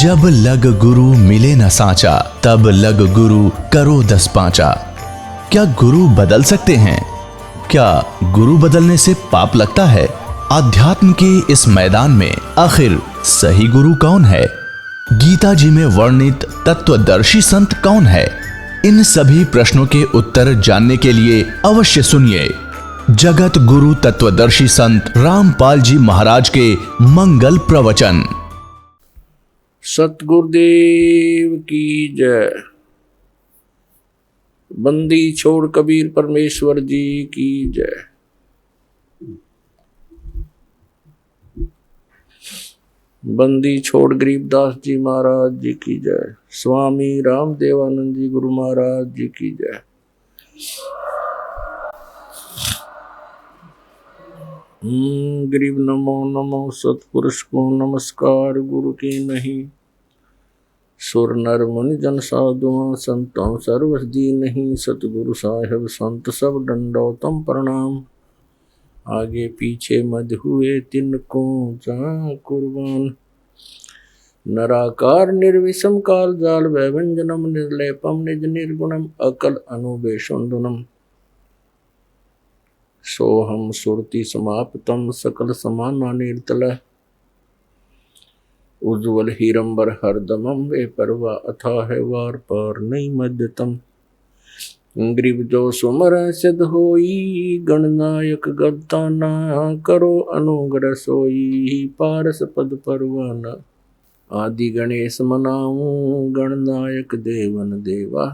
जब लग गुरु मिले न सांचा, तब लग गुरु करो 10 पांचा। क्या गुरु बदल सकते हैं? क्या गुरु बदलने से पाप लगता है? आध्यात्म के इस मैदान में आखिर सही गुरु कौन है? गीता जी में वर्णित तत्वदर्शी संत कौन है? इन सभी प्रश्नों के उत्तर जानने के लिए अवश्य सुनिए जगत गुरु तत्वदर्शी संत रामपाल जी महाराज के मंगल प्रवचन। सतगुरुदेव की जय। बंदी छोड़ कबीर परमेश्वर जी की जय। बंदी छोड़ गरीबदास जी महाराज जी की जय। स्वामी रामदेवानंद जी गुरु महाराज जी की जय। गरीब नमो नमो सतपुरुष को नमस्कार गुरु की नहीं। सुर नर मुनि जन साधुओं संतों सर्वस दी नहीं। सतगुरु साहेब संत सब दंडोतम प्रणाम। आगे पीछे मध हुए तिनको जहाँ कुर्बान। नराकार निर्विषम काल जाल वैभंजनम निर्लेपम निज निर्गुणम अकल अनुबेशुंदुनम। सोहम सुरति समाप्तम सकल समाना निर्तल। उज्ज्वल हीरंबर हरदमम वे परवा अथाह वार पार नहीं मध्यतम। ग्रीब जो सुमर सिद्ध होई गणनायक गद्दाना। करो अनुग्रह सोई पारस पद परवाना। आदि गणेश मनाऊं गणनायक देवन देवा।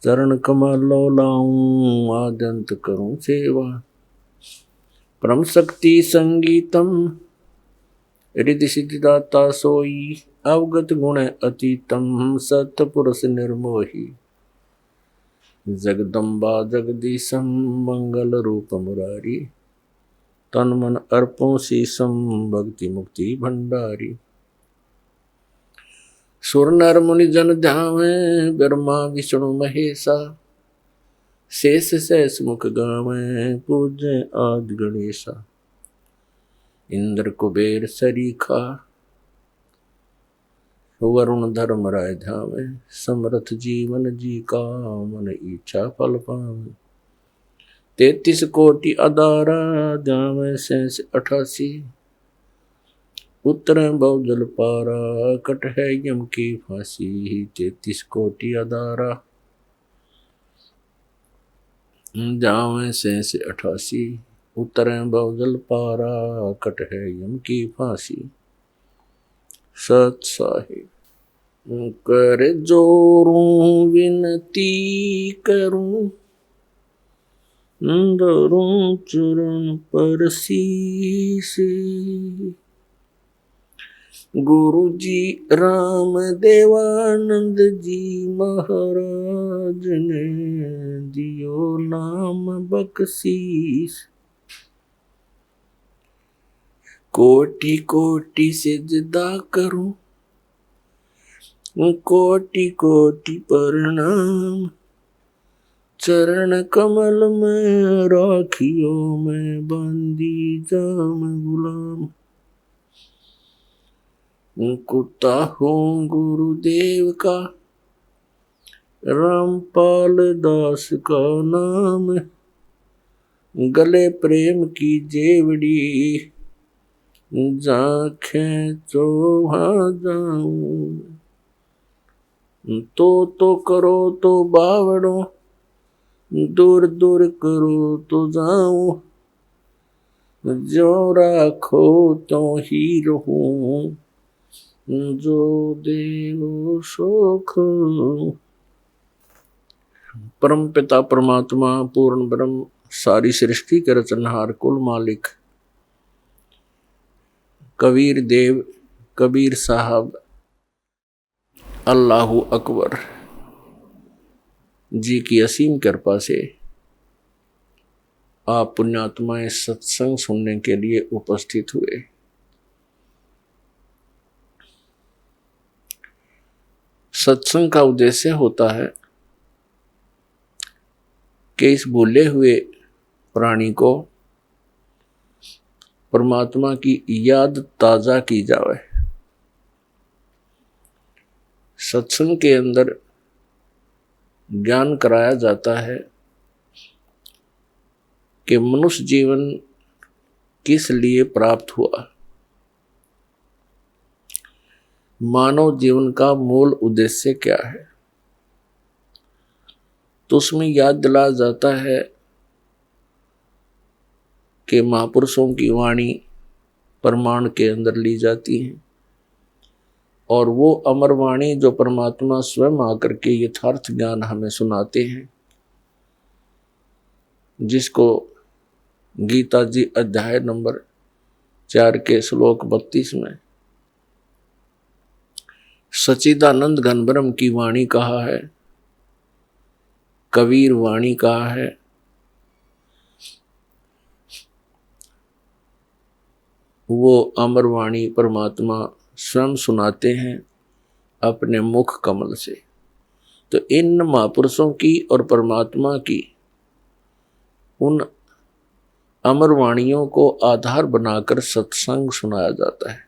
चरण कमलो लाऊं आदंत करूं सेवा। परम शक्ति संगीतम रिद्धि सिद्धिदाता सोई। अवगत गुण अतीतम सतपुरुष निर्मोही। जगदम्बा जगदीशम मंगल रूप मुरारी। तन मन अर्पों शीसम भक्ति मुक्ति भंडारी। सुर नर मुनि जन ध्यावे ब्रह्मा विष्णु महेशा। शेष शेष मुख गावे पूज्य आदि गणेशा। इंद्र कुबेर सरीखा वरुण धर्म राय ध्यावे। समर्थ जीवन जी का मन इच्छा फल पावे। 33 कोटि अदारा ध्यावे शेष 88। उत्तर बहुजल पारा कट है यम की फांसी। 33 कोटि अदारा जावे शेष 88। उत्तर बहुजल पारा कट है यम की फांसी। सत साहिब कर जोरूं विनती करूं। धरूं चरण पर शीश। गुरु जी राम देवानंद जी महाराज ने दियो नाम बख्शीश। कोटि कोटि सिजदा करूं कोटि कोटि प्रणाम। चरण कमल में राखियो मैं बंदी जाम गुलाम। कुत्ता हूँ गुरुदेव का रामपाल दास का नाम। गले प्रेम की जेवड़ी जाखें तो वहाँ जाऊं। तो करो तो बावड़ो दूर दूर करो तो जाऊं। जो राखो तो ही रहूं जो देव सुख। परम पिता परमात्मा पूर्ण ब्रह्म सारी सृष्टि के रचनहार कुल मालिक कबीर देव कबीर साहब अल्लाहु अकबर जी की असीम कृपा से आप पुण्यात्माएं सत्संग सुनने के लिए उपस्थित हुए। सत्संग का उद्देश्य होता है कि इस भूले हुए प्राणी को परमात्मा की याद ताज़ा की जावे। सत्संग के अंदर ज्ञान कराया जाता है कि मनुष्य जीवन किस लिए प्राप्त हुआ, मानव जीवन का मूल उद्देश्य क्या है। तो उसमें याद दिलाया जाता है कि महापुरुषों की वाणी प्रमाण के अंदर ली जाती है और वो अमर वाणी जो परमात्मा स्वयं आकर के यथार्थ ज्ञान हमें सुनाते हैं, जिसको गीता जी अध्याय नंबर 4 के श्लोक 32 में सच्चिदानंद घन ब्रह्म की वाणी कहा है, कबीर वाणी कहा है। वो अमर वाणी परमात्मा स्वयं सुनाते हैं अपने मुख कमल से। तो इन महापुरुषों की और परमात्मा की उन अमर वाणियों को आधार बनाकर सत्संग सुनाया जाता है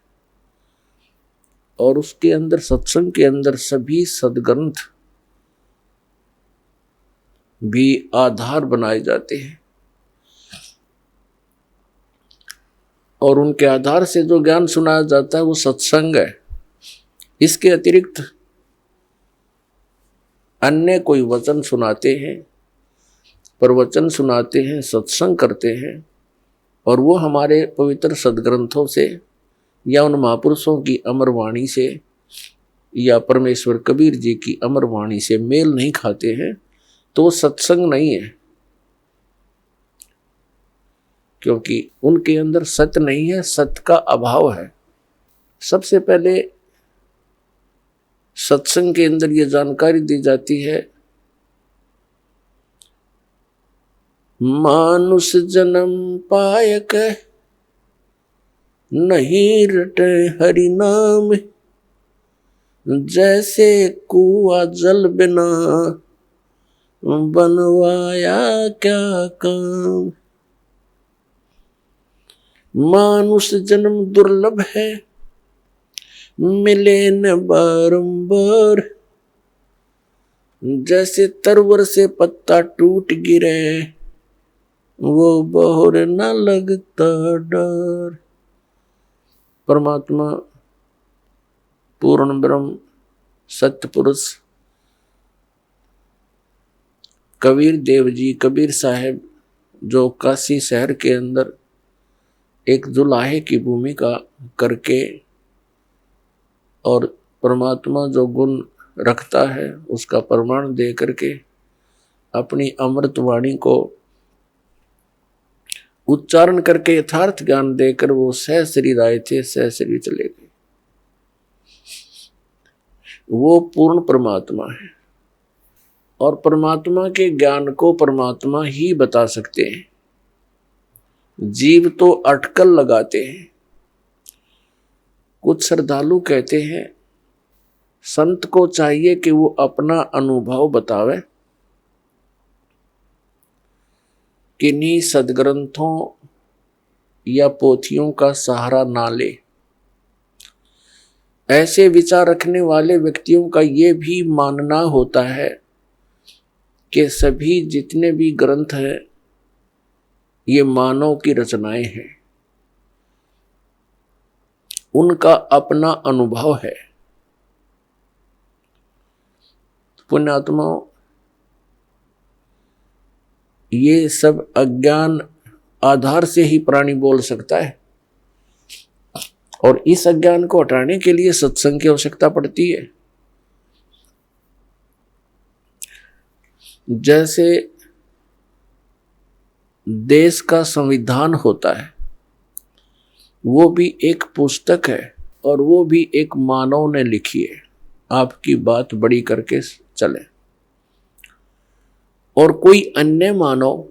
और उसके अंदर, सत्संग के अंदर सभी सद्ग्रंथ भी आधार बनाए जाते हैं और उनके आधार से जो ज्ञान सुनाया जाता है वो सत्संग है। इसके अतिरिक्त अन्य कोई वचन सुनाते हैं, प्रवचन सुनाते हैं, सत्संग करते हैं और वो हमारे पवित्र सद्ग्रंथों से या उन महापुरुषों की अमर वाणी से या परमेश्वर कबीर जी की अमर वाणी से मेल नहीं खाते हैं, तो वो सत्संग नहीं है, क्योंकि उनके अंदर सत्य नहीं है, सत्य का अभाव है। सबसे पहले सत्संग के अंदर ये जानकारी दी जाती है, मानुष जन्म पायक नहीं रटे हरि नाम, जैसे कुआ जल बिना बनवाया क्या काम। मानुष जन्म दुर्लभ है, मिले न बारंबार, जैसे तरवर से पत्ता टूट गिरे वो बहुर न लगता डर। परमात्मा पूर्ण ब्रह्म सत्य पुरुष कबीर देव जी, कबीर साहब, जो काशी शहर के अंदर एक जुलाहे की भूमिका करके और परमात्मा जो गुण रखता है उसका प्रमाण दे करके अपनी अमृत वाणी को उच्चारण करके यथार्थ ज्ञान देकर वो सहशरीर आए थे, सहशरीर चले गए। वो पूर्ण परमात्मा है और परमात्मा के ज्ञान को परमात्मा ही बता सकते हैं। जीव तो अटकल लगाते हैं। कुछ श्रद्धालु कहते हैं संत को चाहिए कि वो अपना अनुभव बतावे, किन्हीं सदग्रंथों या पोथियों का सहारा ना ले। ऐसे विचार रखने वाले व्यक्तियों का ये भी मानना होता है कि सभी जितने भी ग्रंथ हैं ये मानव की रचनाएं हैं, उनका अपना अनुभव है। पुण्यात्माओं, ये सब अज्ञान आधार से ही प्राणी बोल सकता है और इस अज्ञान को हटाने के लिए सत्संग की आवश्यकता पड़ती है। जैसे देश का संविधान होता है, वो भी एक पुस्तक है और वो भी एक मानव ने लिखी है। आपकी बात बड़ी करके चले और कोई अन्य मानव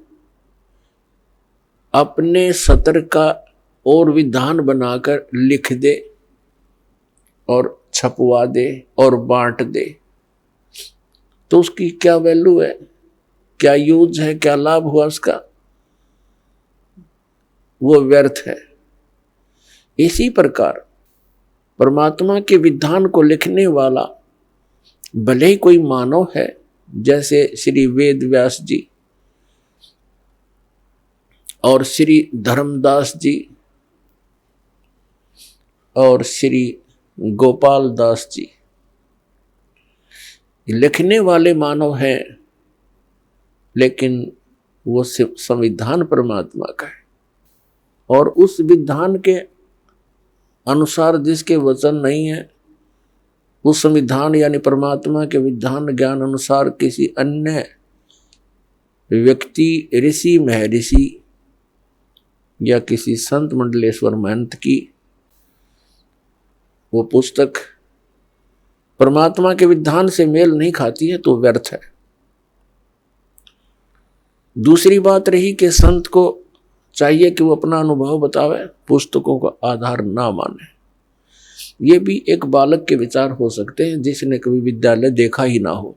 अपने सत्र का और विधान बनाकर लिख दे और छपवा दे और बांट दे, तो उसकी क्या वैल्यू है, क्या यूज है, क्या लाभ हुआ उसका? वो व्यर्थ है। इसी प्रकार परमात्मा के विधान को लिखने वाला भले ही कोई मानव है, जैसे श्री वेद व्यास जी और श्री धर्मदास जी और श्री गोपाल दास जी, लिखने वाले मानव हैं, लेकिन वो संविधान परमात्मा का है, और उस विधान के अनुसार जिसके वचन नहीं है, उस संविधान यानी परमात्मा के विधान ज्ञान अनुसार किसी अन्य व्यक्ति, ऋषि महर्षि या किसी संत मंडलेश्वर महंत की वो पुस्तक परमात्मा के विधान से मेल नहीं खाती है तो व्यर्थ है। दूसरी बात रही कि संत को चाहिए कि वो अपना अनुभव बतावे, पुस्तकों का आधार ना माने। ये भी एक बालक के विचार हो सकते हैं जिसने कभी विद्यालय देखा ही ना हो।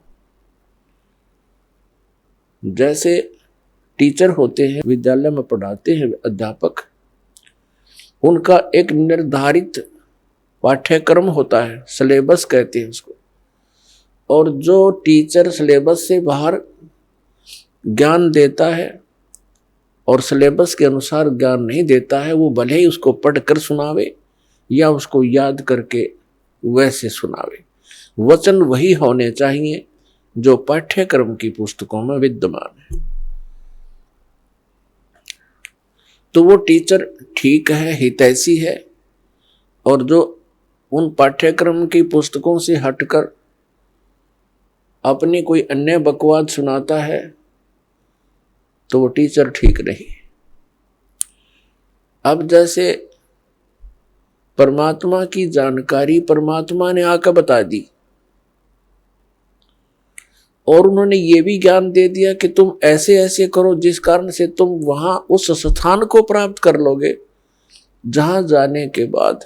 जैसे टीचर होते हैं, विद्यालय में पढ़ाते हैं अध्यापक, उनका एक निर्धारित पाठ्यक्रम होता है, सिलेबस कहते हैं उसको, और जो टीचर सिलेबस से बाहर ज्ञान देता है और सिलेबस के अनुसार ज्ञान नहीं देता है, वो भले ही उसको पढ़कर सुनावे या उसको याद करके वैसे सुनावे, वचन वही होने चाहिए जो पाठ्यक्रम की पुस्तकों में विद्यमान है। तो वो टीचर ठीक है, हितैषी है, और जो उन पाठ्यक्रम की पुस्तकों से हटकर अपनी कोई अन्य बकवाद सुनाता है तो वो टीचर ठीक नहीं। अब जैसे परमात्मा की जानकारी परमात्मा ने आकर बता दी और उन्होंने ये भी ज्ञान दे दिया कि तुम ऐसे ऐसे करो जिस कारण से तुम वहां उस स्थान को प्राप्त कर लोगे जहां जाने के बाद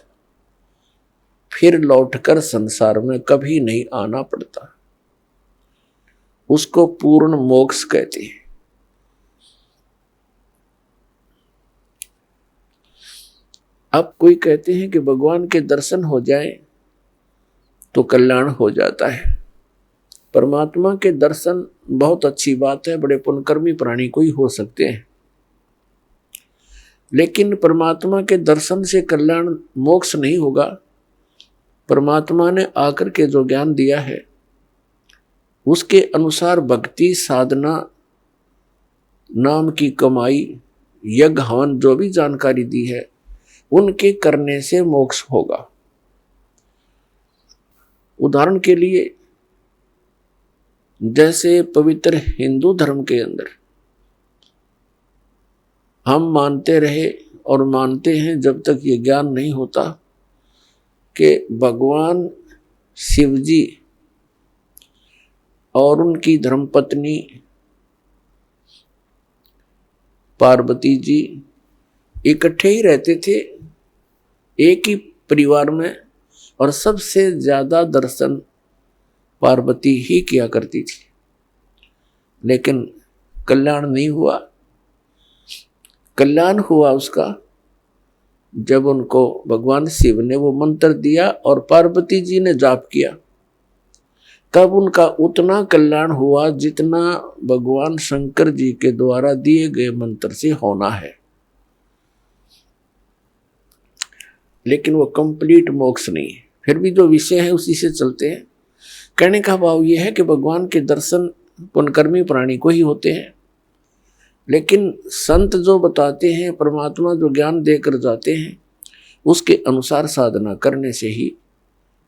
फिर लौटकर संसार में कभी नहीं आना पड़ता। उसको पूर्ण मोक्ष कहते हैं। अब कोई कहते हैं कि भगवान के दर्शन हो जाए तो कल्याण हो जाता है। परमात्मा के दर्शन बहुत अच्छी बात है, बड़े पुण्यकर्मी प्राणी को ही हो सकते हैं, लेकिन परमात्मा के दर्शन से कल्याण मोक्ष नहीं होगा। परमात्मा ने आकर के जो ज्ञान दिया है उसके अनुसार भक्ति साधना, नाम की कमाई, यज्ञ हवन, जो भी जानकारी दी है उनके करने से मोक्ष होगा। उदाहरण के लिए जैसे पवित्र हिंदू धर्म के अंदर हम मानते रहे और मानते हैं जब तक ये ज्ञान नहीं होता कि भगवान शिव जी और उनकी धर्मपत्नी पार्वती जी इकट्ठे ही रहते थे एक ही परिवार में, और सबसे ज्यादा दर्शन पार्वती ही किया करती थी, लेकिन कल्याण नहीं हुआ। कल्याण हुआ उसका जब उनको भगवान शिव ने वो मंत्र दिया और पार्वती जी ने जाप किया, तब उनका उतना कल्याण हुआ जितना भगवान शंकर जी के द्वारा दिए गए मंत्र से होना है। लेकिन वो कंप्लीट मोक्ष नहीं है। फिर भी जो विषय है उसी से चलते हैं। कहने का भाव ये है कि भगवान के दर्शन पुण्यकर्मी प्राणी को ही होते हैं, लेकिन संत जो बताते हैं, परमात्मा जो ज्ञान देकर जाते हैं, उसके अनुसार साधना करने से ही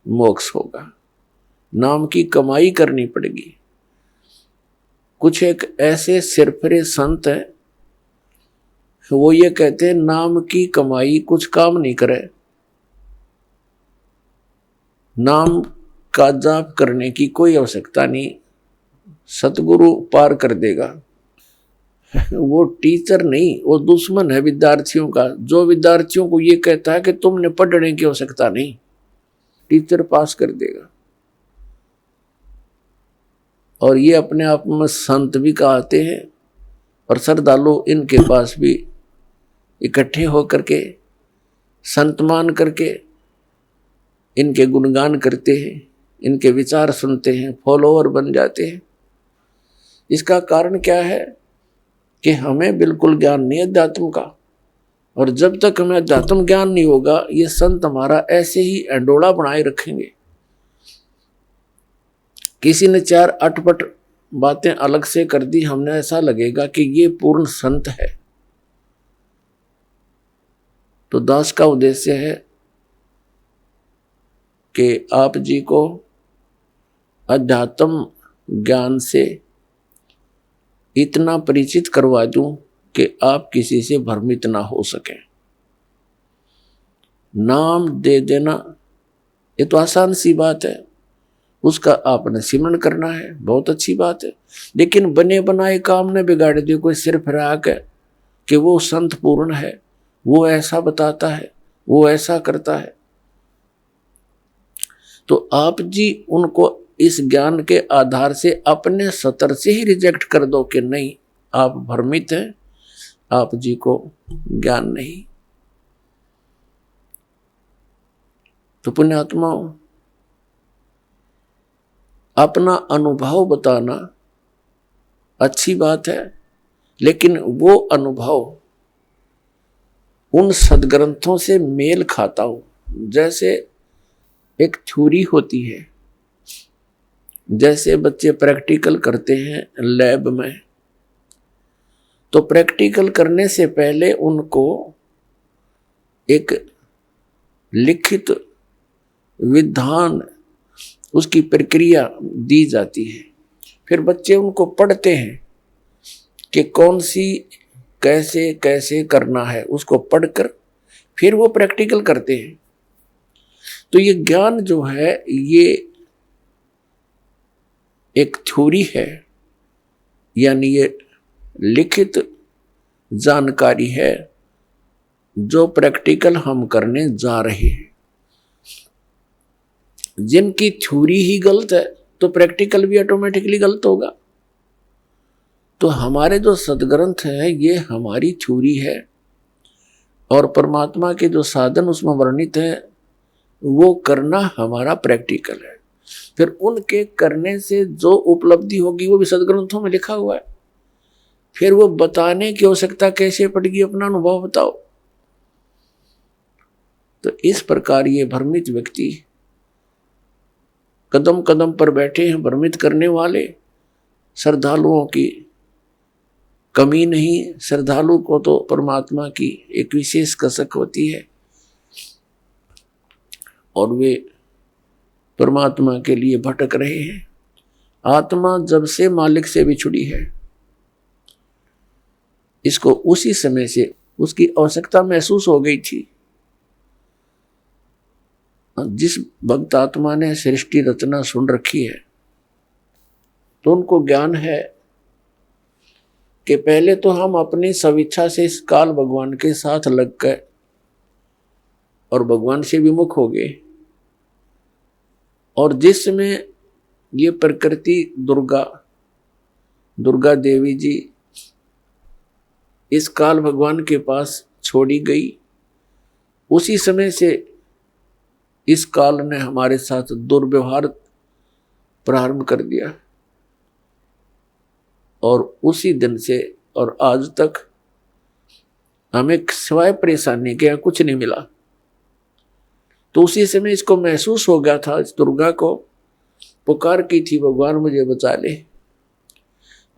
मोक्ष होगा। नाम की कमाई करनी पड़ेगी। कुछ एक ऐसे सिरफिरे संत हैं, वो ये कहते हैं नाम की कमाई कुछ काम नहीं करे, नाम का जाप करने की कोई आवश्यकता नहीं, सतगुरु पार कर देगा। वो टीचर नहीं, वो दुश्मन है विद्यार्थियों का, जो विद्यार्थियों को ये कहता है कि तुमने पढ़ने की आवश्यकता नहीं, टीचर पास कर देगा। और ये अपने आप में संत भी कहते हैं, और श्रद्धालु इनके पास भी इकट्ठे होकर के संत मान करके इनके गुणगान करते हैं इनके विचार सुनते हैं, फॉलोअर बन जाते हैं। इसका कारण क्या है कि हमें बिल्कुल ज्ञान नहीं है अध्यात्म का, और जब तक हमें अध्यात्म ज्ञान नहीं होगा ये संत हमारा ऐसे ही एंडोला बनाए रखेंगे। किसी ने 4 अटपट बातें अलग से कर दी, हमने ऐसा लगेगा कि ये पूर्ण संत है। तो दास का उद्देश्य है कि आप जी को अध्यात्म ज्ञान से इतना परिचित करवा दूं कि आप किसी से भ्रमित ना हो सके। नाम दे देना ये तो आसान सी बात है, उसका आपने सिमरण करना है, बहुत अच्छी बात है। लेकिन बने बनाए काम ने बिगाड़ दिए। कोई सिर फिरा के कि वो संत पूर्ण है, वो ऐसा बताता है, वो ऐसा करता है, तो आप जी उनको इस ज्ञान के आधार से अपने सतर से ही रिजेक्ट कर दो कि नहीं, आप भ्रमित हैं, आप जी को ज्ञान नहीं। तो पुण्यात्माओं, अपना अनुभव बताना अच्छी बात है, लेकिन वो अनुभव उन सदग्रंथों से मेल खाता हो। जैसे एक थ्योरी होती है, जैसे बच्चे प्रैक्टिकल करते हैं लैब में, तो प्रैक्टिकल करने से पहले उनको एक लिखित विधान, उसकी प्रक्रिया दी जाती है। फिर बच्चे उनको पढ़ते हैं कि कौन सी कैसे कैसे करना है, उसको पढ़कर फिर वो प्रैक्टिकल करते हैं। तो ये ज्ञान जो है ये एक थ्योरी है, यानी ये लिखित जानकारी है जो प्रैक्टिकल हम करने जा रहे हैं। जिनकी थ्योरी ही गलत है तो प्रैक्टिकल भी ऑटोमेटिकली गलत होगा। तो हमारे जो सदग्रंथ है ये हमारी थ्योरी है, और परमात्मा के जो साधन उसमें वर्णित है वो करना हमारा प्रैक्टिकल है। फिर उनके करने से जो उपलब्धि होगी वो भी सदग्रंथों में लिखा हुआ है। फिर वो बताने की आवश्यकता कैसे पड़ेगी, अपना अनुभव बताओ। तो इस प्रकार ये भ्रमित व्यक्ति कदम कदम पर बैठे हैं, भ्रमित करने वाले। श्रद्धालुओं की कमी नहीं, श्रद्धालु को तो परमात्मा की एक विशेष कसक होती है और वे परमात्मा के लिए भटक रहे हैं। आत्मा जब से मालिक से बिछुड़ी है, इसको उसी समय से उसकी आवश्यकता महसूस हो गई थी। जिस भक्त आत्मा ने सृष्टि रचना सुन रखी है तो उनको ज्ञान है कि पहले तो हम अपनी स्वेच्छा से इस काल भगवान के साथ लग गए और भगवान से विमुख हो गए, और जिसमें ये प्रकृति दुर्गा देवी जी इस काल भगवान के पास छोड़ी गई, उसी समय से इस काल ने हमारे साथ दुर्व्यवहार प्रारंभ कर दिया, और उसी दिन से और आज तक हमें सिवाय परेशानी के कुछ नहीं मिला। तो उसी समय इसको महसूस हो गया था, इस दुर्गा को पुकार की थी, भगवान मुझे बचा ले।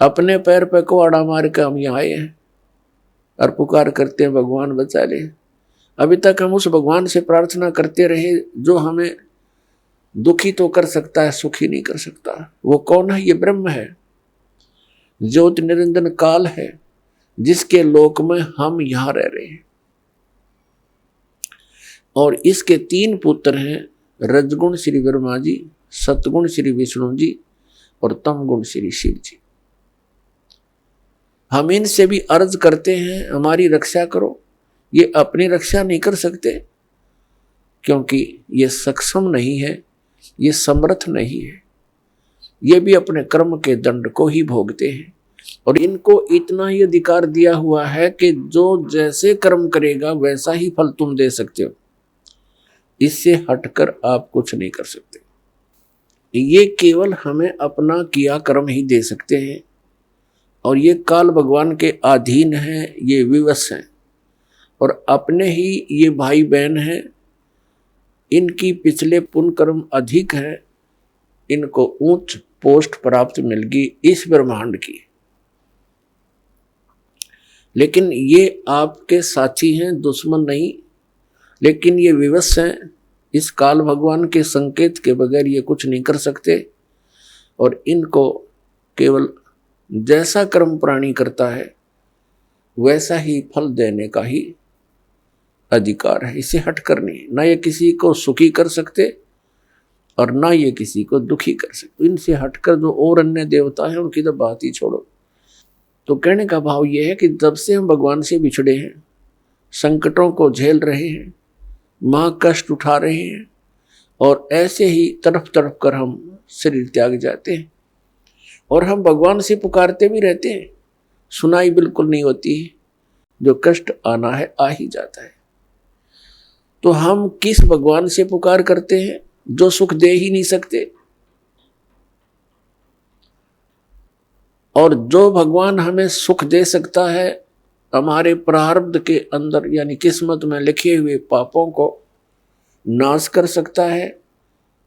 अपने पैर पे कुआड़ा मार के हम यहाँ आए हैं और पुकार करते हैं भगवान बचा ले। अभी तक हम उस भगवान से प्रार्थना करते रहे जो हमें दुखी तो कर सकता है, सुखी नहीं कर सकता। वो कौन है? ये ब्रह्म है, ज्योति निरंजन काल है, जिसके लोक में हम यहां रह रहे हैं। और इसके 3 पुत्र हैं, रजगुण श्री ब्रह्मा जी, सतगुण श्री विष्णु जी और तमगुण श्री शिव जी। हम इनसे भी अर्ज करते हैं हमारी रक्षा करो। ये अपनी रक्षा नहीं कर सकते क्योंकि ये सक्षम नहीं है, ये समर्थ नहीं है। ये भी अपने कर्म के दंड को ही भोगते हैं, और इनको इतना ही अधिकार दिया हुआ है कि जो जैसे कर्म करेगा वैसा ही फल तुम दे सकते हो, इससे हटकर आप कुछ नहीं कर सकते। ये केवल हमें अपना किया कर्म ही दे सकते हैं, और ये काल भगवान के अधीन है, ये विवश हैं, और अपने ही ये भाई बहन हैं, इनकी पिछले पुण्य कर्म अधिक है, इनको उच्च पोस्ट प्राप्त मिल गई इस ब्रह्मांड की। लेकिन ये आपके साथी हैं, दुश्मन नहीं, लेकिन ये विवश हैं, इस काल भगवान के संकेत के बगैर ये कुछ नहीं कर सकते, और इनको केवल जैसा कर्म प्राणी करता है वैसा ही फल देने का ही अधिकार है, इसे हट कर नहीं। ना ये किसी को सुखी कर सकते और ना ये किसी को दुखी कर सकते। इनसे हटकर जो और अन्य देवता हैं उनकी तो बात ही छोड़ो। तो कहने का भाव ये है कि जब से हम भगवान से बिछड़े हैं, संकटों को झेल रहे हैं, माँ कष्ट उठा रहे हैं, और ऐसे ही तड़प तड़प कर हम शरीर त्याग जाते हैं, और हम भगवान से पुकारते भी रहते हैं, सुनाई बिल्कुल नहीं होती है, जो कष्ट आना है आ ही जाता है। तो हम किस भगवान से पुकार करते हैं जो सुख दे ही नहीं सकते, और जो भगवान हमें सुख दे सकता है हमारे प्रारब्ध के अंदर यानी किस्मत में लिखे हुए पापों को नाश कर सकता है,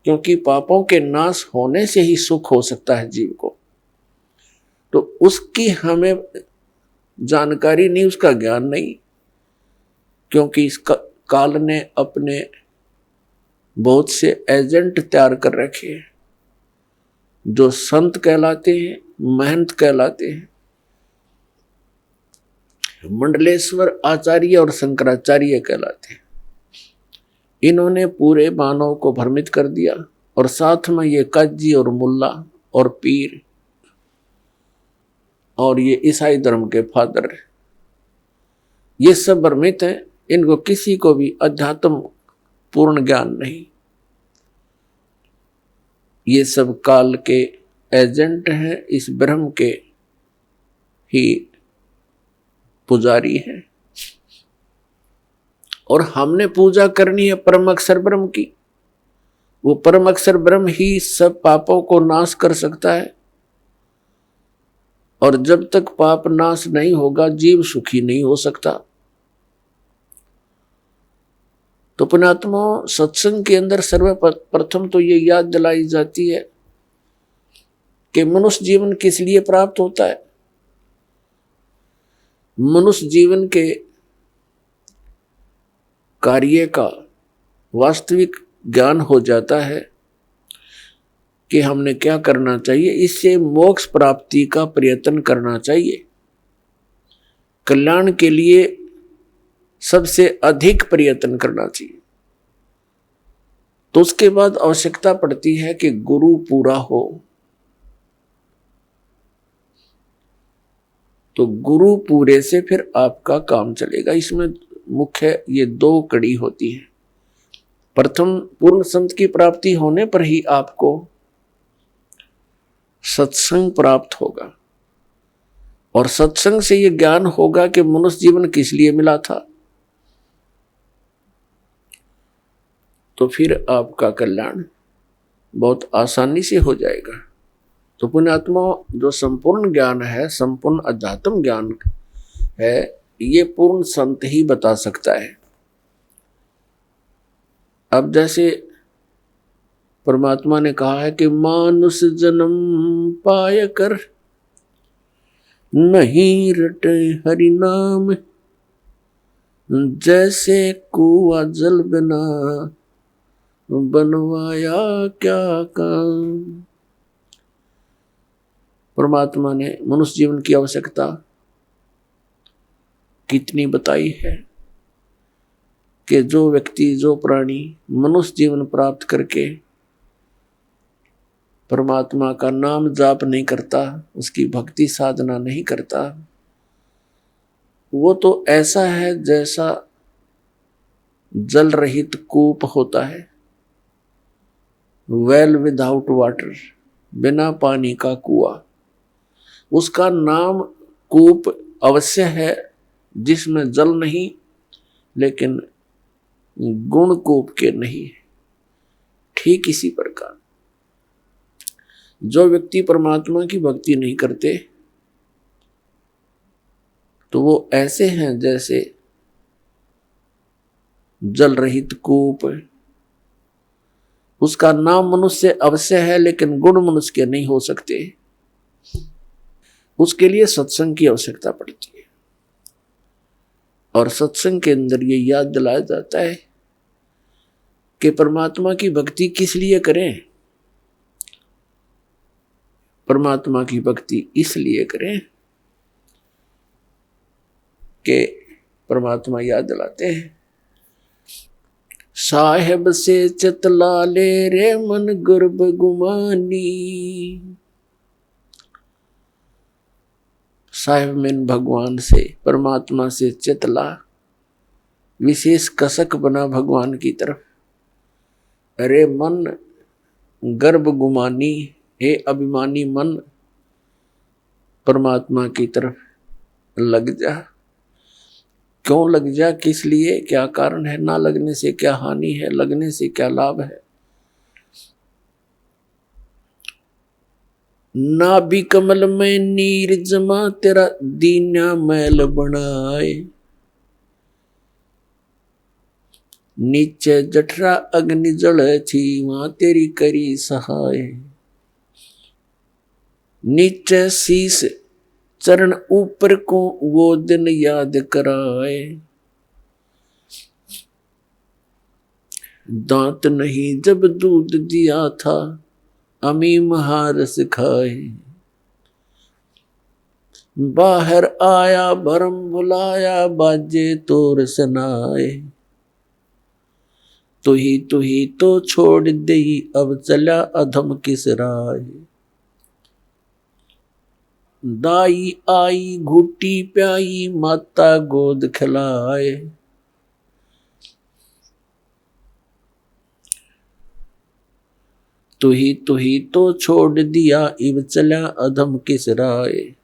क्योंकि पापों के नाश होने से ही सुख हो सकता है जीव को। तो उसकी हमें जानकारी नहीं, उसका ज्ञान नहीं, क्योंकि इसका काल ने अपने बहुत से एजेंट तैयार कर रखे हैं जो संत कहलाते हैं, महंत कहलाते हैं। मंडलेश्वर आचार्य और शंकराचार्य कहलाते हैं। इन्होंने पूरे मानव को भ्रमित कर दिया, और साथ में ये काजी और मुल्ला और पीर और ये ईसाई धर्म के फादर, ये सब भ्रमित हैं। इनको किसी को भी अध्यात्म पूर्ण ज्ञान नहीं। ये सब काल के एजेंट हैं, इस ब्रह्म के ही पुजारी हैं, और हमने पूजा करनी है परम अक्षर ब्रह्म की। वो परम अक्षर ब्रह्म ही सब पापों को नाश कर सकता है, और जब तक पाप नाश नहीं होगा जीव सुखी नहीं हो सकता। तो पुण्यात्मा, सत्संग के अंदर सर्वप्रथम तो ये याद दिलाई जाती है कि मनुष्य जीवन किस लिए प्राप्त होता है। मनुष्य जीवन के कार्य का वास्तविक ज्ञान हो जाता है कि हमने क्या करना चाहिए, इससे मोक्ष प्राप्ति का प्रयत्न करना चाहिए। कल्याण के लिए सबसे अधिक प्रयत्न करना चाहिए। तो उसके बाद आवश्यकता पड़ती है कि गुरु पूरा हो। तो गुरु पूरे से फिर आपका काम चलेगा। इसमें मुख्य ये दो कड़ी होती है। प्रथम, पूर्ण संत की प्राप्ति होने पर ही आपको सत्संग प्राप्त होगा, और सत्संग से ये ज्ञान होगा कि मनुष्य जीवन किस लिए मिला था। तो फिर आपका कल्याण बहुत आसानी से हो जाएगा। तो पुण्यात्मा, जो संपूर्ण ज्ञान है, संपूर्ण अध्यात्म ज्ञान है, ये पूर्ण संत ही बता सकता है। अब जैसे परमात्मा ने कहा है कि मानुष जन्म पाय कर नहीं रटे हरि नाम, जैसे कुआं जल बिना बनवाया क्या काम। परमात्मा ने मनुष्य जीवन की आवश्यकता कितनी बताई है कि जो व्यक्ति, जो प्राणी मनुष्य जीवन प्राप्त करके परमात्मा का नाम जाप नहीं करता, उसकी भक्ति साधना नहीं करता, वो तो ऐसा है जैसा जल रहित कूप होता है, वेल विदाउट वाटर, बिना पानी का कुआं। उसका नाम कूप अवश्य है जिसमें जल नहीं, लेकिन गुण कूप के नहीं। ठीक इसी प्रकार जो व्यक्ति परमात्मा की भक्ति नहीं करते तो वो ऐसे हैं जैसे जल रहित कूप। उसका नाम मनुष्य अवश्य है लेकिन गुण मनुष्य के नहीं हो सकते। उसके लिए सत्संग की आवश्यकता पड़ती है और सत्संग के अंदर ये याद दिलाया जाता है कि परमात्मा की भक्ति किस लिए करें। परमात्मा की भक्ति इसलिए करें कि परमात्मा याद दिलाते हैं, साहेब से चतला ले रे मन गर्भ गुमानी। साहेब में भगवान से, परमात्मा से चतला, विशेष कसक बना भगवान की तरफ। अरे मन गर्भ गुमानी, हे अभिमानी मन, परमात्मा की तरफ लग जा। क्यों लग जा, किस लिए, क्या कारण है? ना लगने से क्या हानि है, लगने से क्या लाभ है? ना भी कमल में नीर जमा, तेरा दीना मैल बनाए। नीचे जठरा अग्नि जल थी, वहां तेरी करी सहाय। नीचे शीस चरण ऊपर को वो दिन याद कराए। दांत नहीं जब दूध दिया था, अमी महारस खाए। बाहर आया भरम भुलाया, बाजे तोर सनाए। तू ही तो छोड़ दे, अब चला अधम किस राय। दाई आई घुटी प्याई, माता गोद खिलाए। तू ही तो छोड़ दिया, इब चला अधम किस राय।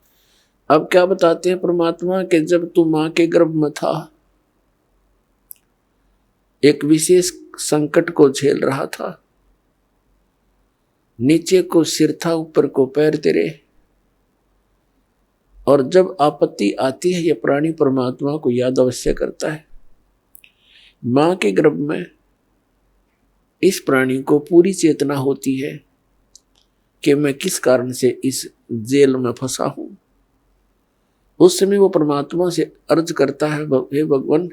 अब क्या बताते हैं परमात्मा कि जब तू मां के गर्भ में था, एक विशेष संकट को झेल रहा था। नीचे को सिर था, ऊपर को पैर तेरे। और जब आपत्ति आती है, यह प्राणी परमात्मा को याद अवश्य करता है। मां के गर्भ में इस प्राणी को पूरी चेतना होती है कि मैं किस कारण से इस जेल में फंसा हूं। उस समय वो परमात्मा से अर्ज करता है, हे भगवान,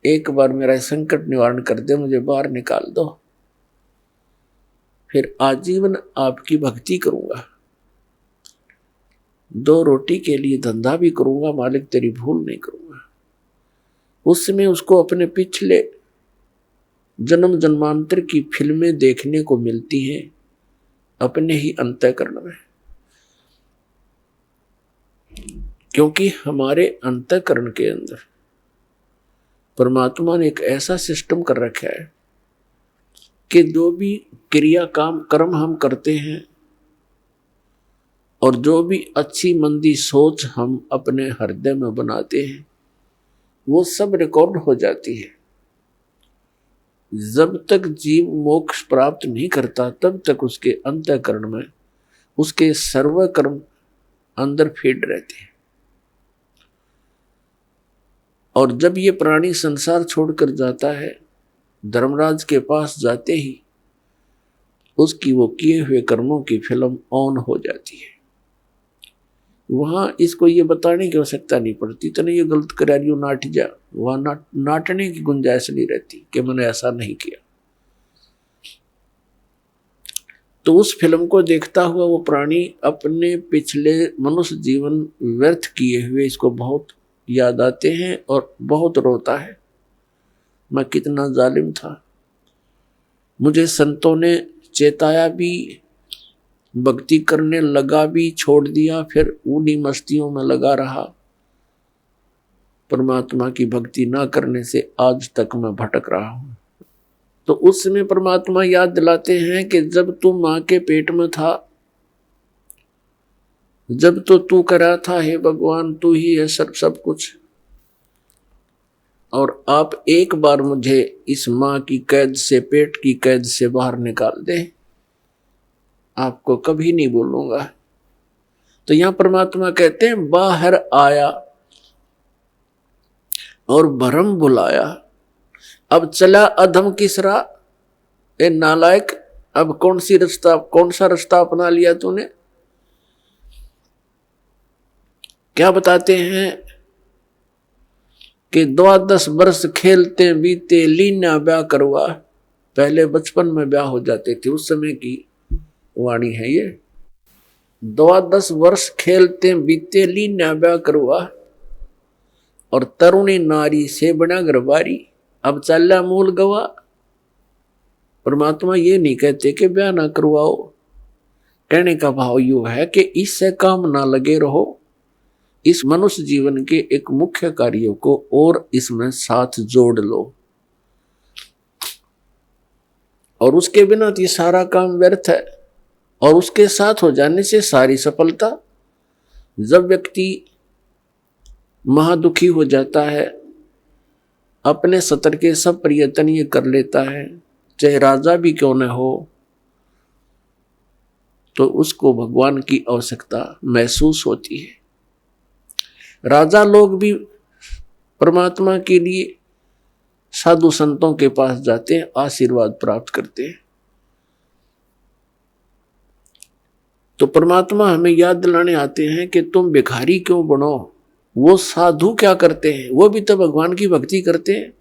एक बार मेरा संकट निवारण कर दे, मुझे बाहर निकाल दो, फिर आजीवन आपकी भक्ति करूंगा। 2 रोटी के लिए धंधा भी करूंगा, मालिक तेरी भूल नहीं करूंगा। उस समय उसको अपने पिछले जन्म जन्मांतर की फिल्में देखने को मिलती हैं अपने ही अंतःकरण में, क्योंकि हमारे अंतःकरण के अंदर परमात्मा ने एक ऐसा सिस्टम कर रखा है कि जो भी क्रिया काम कर्म हम करते हैं और जो भी अच्छी मंदी सोच हम अपने हृदय में बनाते हैं, वो सब रिकॉर्ड हो जाती है। जब तक जीव मोक्ष प्राप्त नहीं करता, तब तक उसके अंतःकरण में उसके सर्व कर्म अंदर फीड रहते हैं। और जब ये प्राणी संसार छोड़कर जाता है, धर्मराज के पास जाते ही उसकी वो किए हुए कर्मों की फिल्म ऑन हो जाती है। वहां इसको ये बताने की आवश्यकता नहीं पड़ती, तो नहीं ये गलत करा रही हो, नाट जा। वहां नाटने की गुंजाइश नहीं रहती कि मैंने ऐसा नहीं किया। तो उस फिल्म को देखता हुआ वो प्राणी अपने पिछले मनुष्य जीवन व्यर्थ किए हुए इसको बहुत याद आते हैं और बहुत रोता है। मैं कितना जालिम था, मुझे संतों ने चेताया भी, भक्ति करने लगा भी, छोड़ दिया, फिर उन्हीं मस्तियों में लगा रहा। परमात्मा की भक्ति ना करने से आज तक मैं भटक रहा हूं। तो उस समय परमात्मा याद दिलाते हैं कि जब तू मां के पेट में था, जब तो तू करा था, हे भगवान तू ही है सब कुछ, और आप एक बार मुझे इस मां की कैद से, पेट की कैद से बाहर निकाल दे। आपको कभी नहीं भूलूंगा। तो यहां परमात्मा कहते हैं बाहर आया और भरम बुलाया, अब चला अधम किस राह, ए नालायक, अब कौन सा रास्ता अपना लिया तूने। क्या बताते हैं कि 12 वर्ष खेलते बीते लीना ब्याह करवा। पहले बचपन में ब्याह हो जाते थे, उस समय की वाणी है ये। 12 वर्ष खेलते बीते लीना ब्याह करवा, और तरुणी नारी से बना गरबारी, अब चला मूल गवा। परमात्मा ये नहीं कहते कि ब्याह ना करवाओ, कहने का भाव यू है कि इससे काम ना लगे रहो, इस मनुष्य जीवन के एक मुख्य कार्यों को और इसमें साथ जोड़ लो, और उसके बिना तो ये सारा काम व्यर्थ है, और उसके साथ हो जाने से सारी सफलता। जब व्यक्ति महादुखी हो जाता है, अपने सतर के सब प्रयत्न ये कर लेता है, चाहे राजा भी क्यों न हो, तो उसको भगवान की आवश्यकता महसूस होती है। राजा लोग भी परमात्मा के लिए साधु संतों के पास जाते हैं, आशीर्वाद प्राप्त करते हैं। तो परमात्मा हमें याद दिलाने आते हैं कि तुम भिखारी क्यों बनो, वो साधु क्या करते हैं, वो भी तो भगवान की भक्ति करते हैं,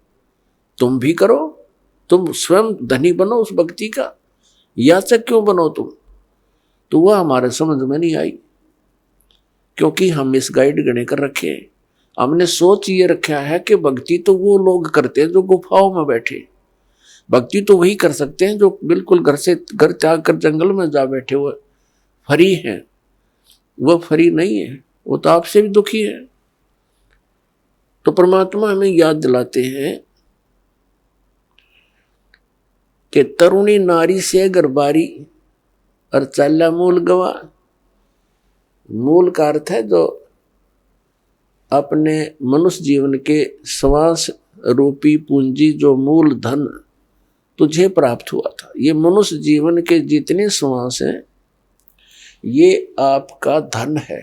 तुम भी करो, तुम स्वयं धनी बनो उस भक्ति का, याचक क्यों बनो तुम। तो वह हमारे समझ में नहीं आई, क्योंकि हम इस गाइड गणे कर रखे हैं। हमने सोच ये रखा है कि भक्ति तो वो लोग करते हैं जो गुफाओं में बैठे, भक्ति तो वही कर सकते हैं जो बिल्कुल घर त्याग कर जंगल में जा बैठे हुए फरी हैं। वह फरी नहीं है, वो तो आपसे भी दुखी है। तो परमात्मा हमें याद दिलाते हैं कि तरुणी नारी से गरबारी और चाला मूल गवा। मूल का अर्थ है जो अपने मनुष्य जीवन के श्वास रूपी पूंजी, जो मूल धन तुझे प्राप्त हुआ था। ये मनुष्य जीवन के जितने श्वास हैं ये आपका धन है,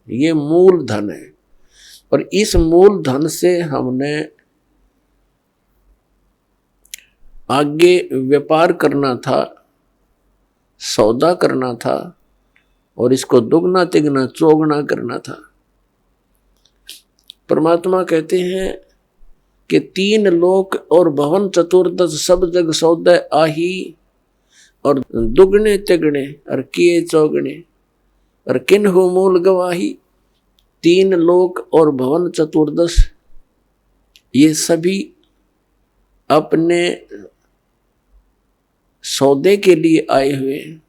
ये मूल धन है। और इस मूल धन से हमने आगे व्यापार करना था, सौदा करना था, और इसको दुगना तिगना चौगुना करना था। परमात्मा कहते हैं कि 3 लोक और भवन चतुर्दश सब जग सौदे आही, और दुगने तिगने और किए चौगने और किन्हु मूल गवाही। 3 लोक और भवन चतुर्दश ये सभी अपने सौदे के लिए आए हुए हैं।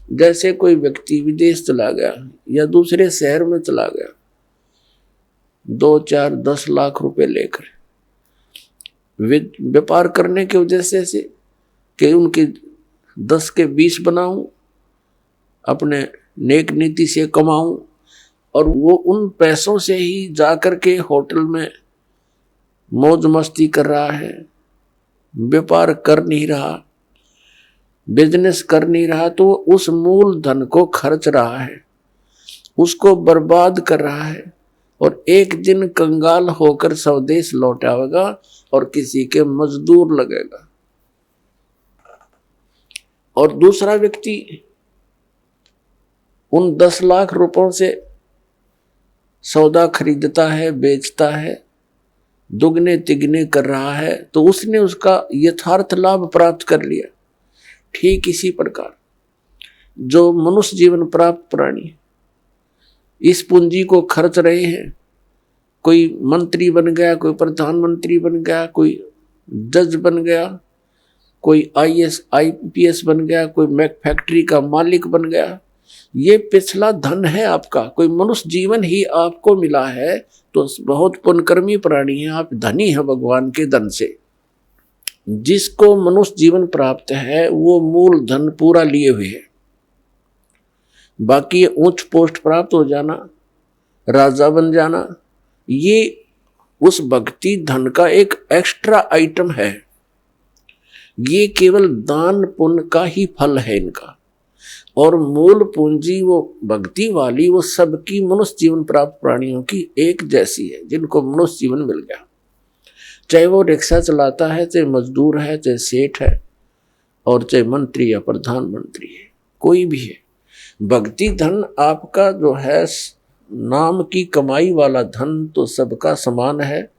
जैसे कोई व्यक्ति विदेश चला गया या दूसरे शहर में चला गया 2, 4, 10 लाख रुपए लेकर व्यापार करने के वजह से कि उनकी 10 के 20 बनाऊं, अपने नेक नीति से कमाऊं, और वो उन पैसों से ही जाकर के होटल में मौज मस्ती कर रहा है, व्यापार कर नहीं रहा, बिजनेस कर नहीं रहा, तो उस मूल धन को खर्च रहा है, उसको बर्बाद कर रहा है, और एक दिन कंगाल होकर स्वदेश लौट आएगा और किसी के मजदूर लगेगा। और दूसरा व्यक्ति उन 10 लाख रुपयों से सौदा खरीदता है, बेचता है, दुगने तिगने कर रहा है, तो उसने उसका यथार्थ लाभ प्राप्त कर लिया। ठीक इसी प्रकार जो मनुष्य जीवन प्राप्त प्राणी इस पूंजी को खर्च रहे हैं, कोई मंत्री बन गया, कोई प्रधानमंत्री बन गया, कोई जज बन गया, कोई IAS IPS बन गया, कोई फैक्ट्री का मालिक बन गया, ये पिछला धन है आपका। कोई मनुष्य जीवन ही आपको मिला है तो बहुत पुण्यकर्मी प्राणी है, आप धनी है भगवान के धन से। जिसको मनुष्य जीवन प्राप्त है वो मूल धन पूरा लिए हुए है। बाकी उच्च पोस्ट प्राप्त हो जाना, राजा बन जाना, ये उस भक्ति धन का एक एक्स्ट्रा आइटम है। ये केवल दान पुण्य का ही फल है इनका। और मूल पूंजी वो भक्ति वाली वो सबकी मनुष्य जीवन प्राप्त प्राणियों की एक जैसी है, जिनको मनुष्य जीवन मिल गया। चाहे वो रिक्शा चलाता है, चाहे मजदूर है, चाहे सेठ है, और चाहे मंत्री या प्रधानमंत्री है, कोई भी है। भक्ति धन आपका जो है नाम की कमाई वाला धन तो सबका समान है।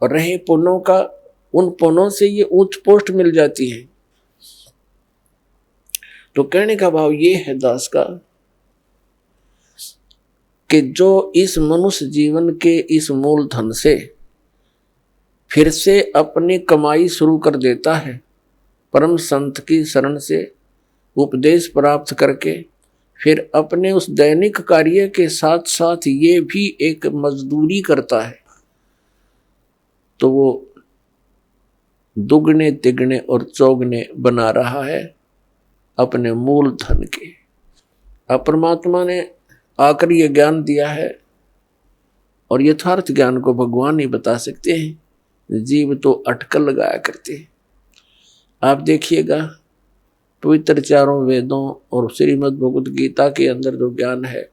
और रहे पुण्यों का, उन पुण्यों से ये उच्च पोस्ट मिल जाती है। तो कहने का भाव ये है दास का कि जो इस मनुष्य जीवन के इस मूल धन से फिर से अपनी कमाई शुरू कर देता है, परम संत की शरण से उपदेश प्राप्त करके फिर अपने उस दैनिक कार्य के साथ साथ ये भी एक मजदूरी करता है, तो वो दुगने तिगने और चौगने बना रहा है अपने मूल धन के। अब परमात्मा ने आकर ये ज्ञान दिया है, और यथार्थ ज्ञान को भगवान ही बता सकते हैं, जीव तो अटकल लगाया करते हैं। आप देखिएगा पवित्र चारों वेदों और श्रीमद् भगवद गीता के अंदर जो ज्ञान है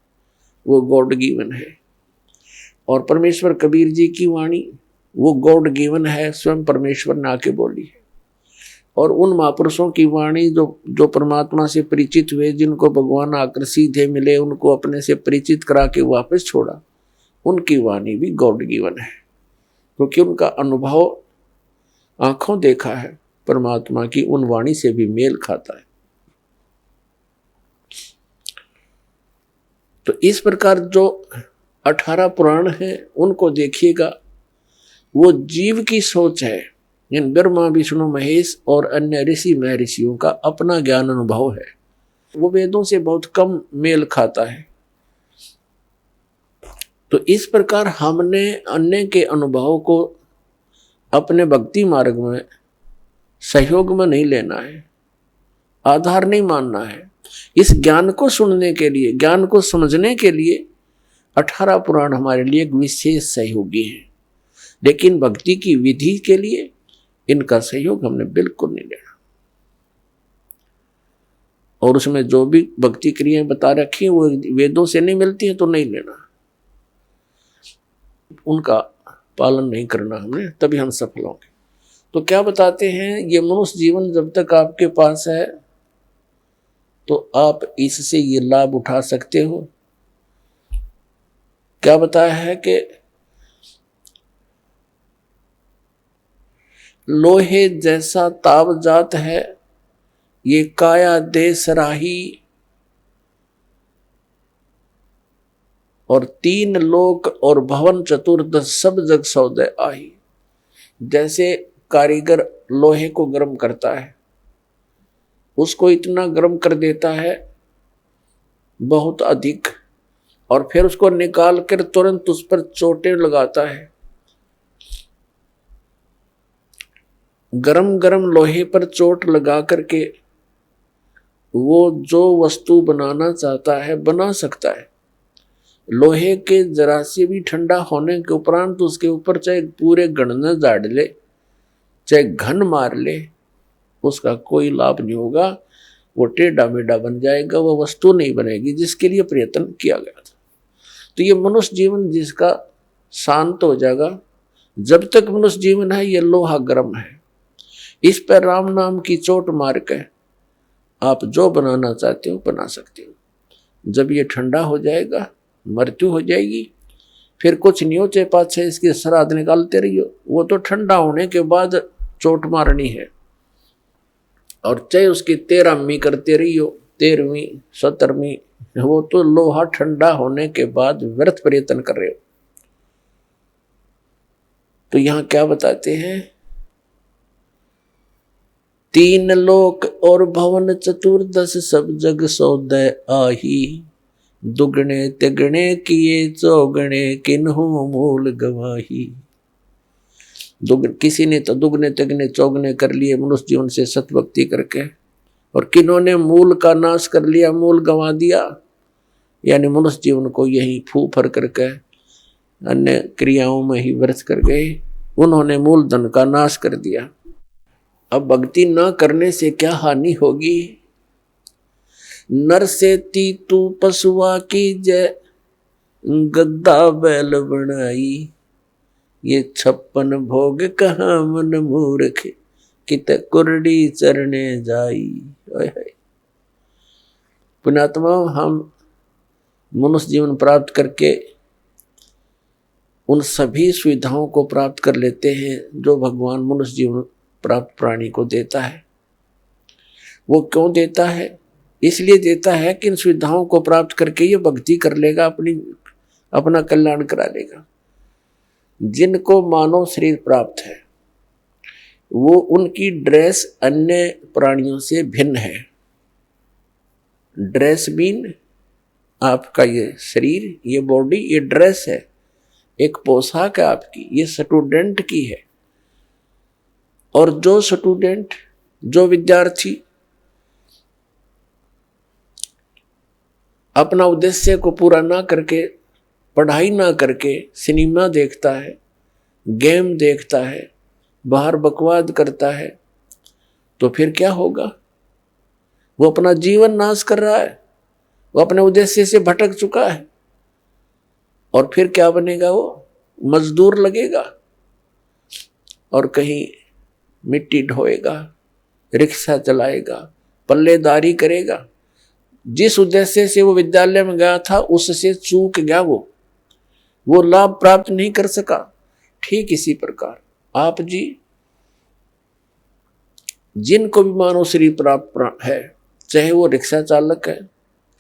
वो गॉड गिवन है, और परमेश्वर कबीर जी की वाणी वो गॉड गिवन है, स्वयं परमेश्वर ने आके बोली है। और उन महापुरुषों की वाणी जो परमात्मा से परिचित हुए, जिनको भगवान आकर सीधे मिले, उनको अपने से परिचित करा के वापस छोड़ा, उनकी वाणी भी गॉड गिवन है, क्योंकि उनका अनुभव आंखों देखा है परमात्मा की उन वाणी से भी मेल खाता है। तो इस प्रकार जो 18 पुराण हैं उनको देखिएगा, वो जीव की सोच है। इन ब्रह्मा विष्णु महेश और अन्य ऋषि महर्षियों का अपना ज्ञान अनुभव है, वो वेदों से बहुत कम मेल खाता है। तो इस प्रकार हमने अन्य के अनुभव को अपने भक्ति मार्ग में सहयोग में नहीं लेना है, आधार नहीं मानना है। इस ज्ञान को सुनने के लिए, ज्ञान को समझने के लिए 18 पुराण हमारे लिए एक विशेष सहयोगी है, लेकिन भक्ति की विधि के लिए इनका सहयोग हमने बिल्कुल नहीं लेना। और उसमें जो भी भक्ति क्रियाएं बता रखी हैं वो वेदों से नहीं मिलती है तो नहीं लेना, उनका पालन नहीं करना हमने, तभी हम सफल होंगे। तो क्या बताते हैं, ये मनुष्य जीवन जब तक आपके पास है तो आप इससे ये लाभ उठा सकते हो। क्या बताया है कि लोहे जैसा ताव जात है, ये काया देश राही, और 3 लोक और भवन चतुर्दश सब जग सौदे आही। जैसे कारीगर लोहे को गर्म करता है, उसको इतना गर्म कर देता है बहुत अधिक, और फिर उसको निकाल कर तुरंत उस पर चोटें लगाता है। गरम गरम लोहे पर चोट लगा करके वो जो वस्तु बनाना चाहता है बना सकता है। लोहे के जरा से भी ठंडा होने के उपरांत उसके ऊपर चाहे पूरे गणने झाड़ ले, चाहे घन मार ले, उसका कोई लाभ नहीं होगा, वो टेढ़ा मेढ़ा बन जाएगा, वो वस्तु नहीं बनेगी जिसके लिए प्रयत्न किया गया था। तो ये मनुष्य जीवन जिसका शांत हो जाएगा, जब तक मनुष्य जीवन है ये लोहा गर्म है, इस पर राम नाम की चोट मार के आप जो बनाना चाहते हो बना सकते हो। जब ये ठंडा हो जाएगा, मृत्यु हो जाएगी, फिर कुछ नहीं हो, चाहे 5-6 इसके श्राद्ध निकालते रहियो, वो तो ठंडा होने के बाद चोट मारनी है। और चाहे उसकी 13वीं करते रहियो, 13वीं 17वीं, वो तो लोहा ठंडा होने के बाद व्यर्थ प्रयत्न कर रहे हो। तो यहां क्या बताते हैं, 3 लोक और भवन चतुर्दश सब जग सौदे आही, दुगने तिगने किए चौगने किन्हु मूल गवाही। किसी ने तो दुगने तिगने चौगने कर लिए मनुष्य जीवन से सतभक्ति करके, और किन्होंने मूल का नाश कर लिया, मूल गंवा दिया, यानी मनुष्य जीवन को यही फू फर करके अन्य क्रियाओं में ही व्यर्थ कर गए, उन्होंने मूल धन का नाश कर दिया। अब भक्ति न करने से क्या हानि होगी, नर से तीतू पशुआ की जय, गद्दा बैल बनाई। ये 56 भोग कहाँ मन मूर्ख, कित कुरडी चरने जाई। पुण्यात्मा, हम मनुष्य जीवन प्राप्त करके उन सभी सुविधाओं को प्राप्त कर लेते हैं जो भगवान मनुष्य जीवन प्राप्त प्राणी को देता है। वो क्यों देता है? इसलिए देता है कि इन सुविधाओं को प्राप्त करके ये भक्ति कर लेगा, अपना कल्याण करा लेगा। जिनको मानव शरीर प्राप्त है वो उनकी ड्रेस अन्य प्राणियों से भिन्न है। ड्रेस मीन आपका ये शरीर, ये बॉडी, ये ड्रेस है, एक पोशाक है आपकी, ये स्टूडेंट की है। और जो स्टूडेंट, जो विद्यार्थी अपना उद्देश्य को पूरा ना करके, पढ़ाई ना करके सिनेमा देखता है, गेम देखता है, बाहर बकवाद करता है, तो फिर क्या होगा? वो अपना जीवन नाश कर रहा है, वो अपने उद्देश्य से भटक चुका है। और फिर क्या बनेगा? वो मजदूर लगेगा और कहीं मिट्टी ढोएगा, रिक्शा चलाएगा, पल्लेदारी करेगा। जिस उद्देश्य से वो विद्यालय में गया था उससे चूक गया, वो लाभ प्राप्त नहीं कर सका। ठीक इसी प्रकार आप जी, जिनको भी मानव शरीर प्राप्त है, चाहे वो रिक्शा चालक है,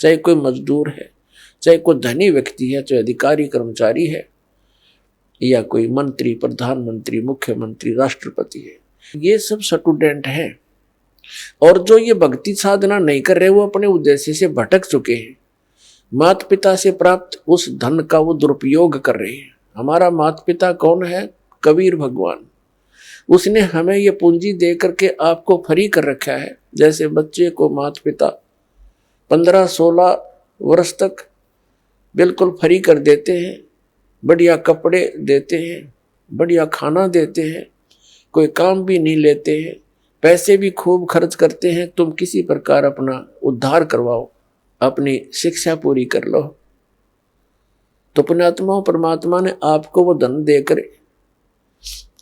चाहे कोई मजदूर है, चाहे कोई धनी व्यक्ति है, चाहे अधिकारी कर्मचारी है, या कोई मंत्री, प्रधानमंत्री, मुख्यमंत्री, राष्ट्रपति है, ये सब स्टूडेंट हैं। और जो ये भक्ति साधना नहीं कर रहे वो अपने उद्देश्य से भटक चुके हैं। माता पिता से प्राप्त उस धन का वो दुरुपयोग कर रहे हैं। हमारा माता पिता कौन है? कबीर भगवान। उसने हमें ये पूंजी दे करके आपको फ्री कर रखा है। जैसे बच्चे को माता पिता 15-16 वर्ष तक बिल्कुल फ्री कर देते हैं, बढ़िया कपड़े देते हैं, बढ़िया खाना देते हैं, कोई काम भी नहीं लेते हैं, पैसे भी खूब खर्च करते हैं, तुम किसी प्रकार अपना उद्धार करवाओ, अपनी शिक्षा पूरी कर लो। तो पुण्यात्मा, परमात्मा ने आपको वो धन देकर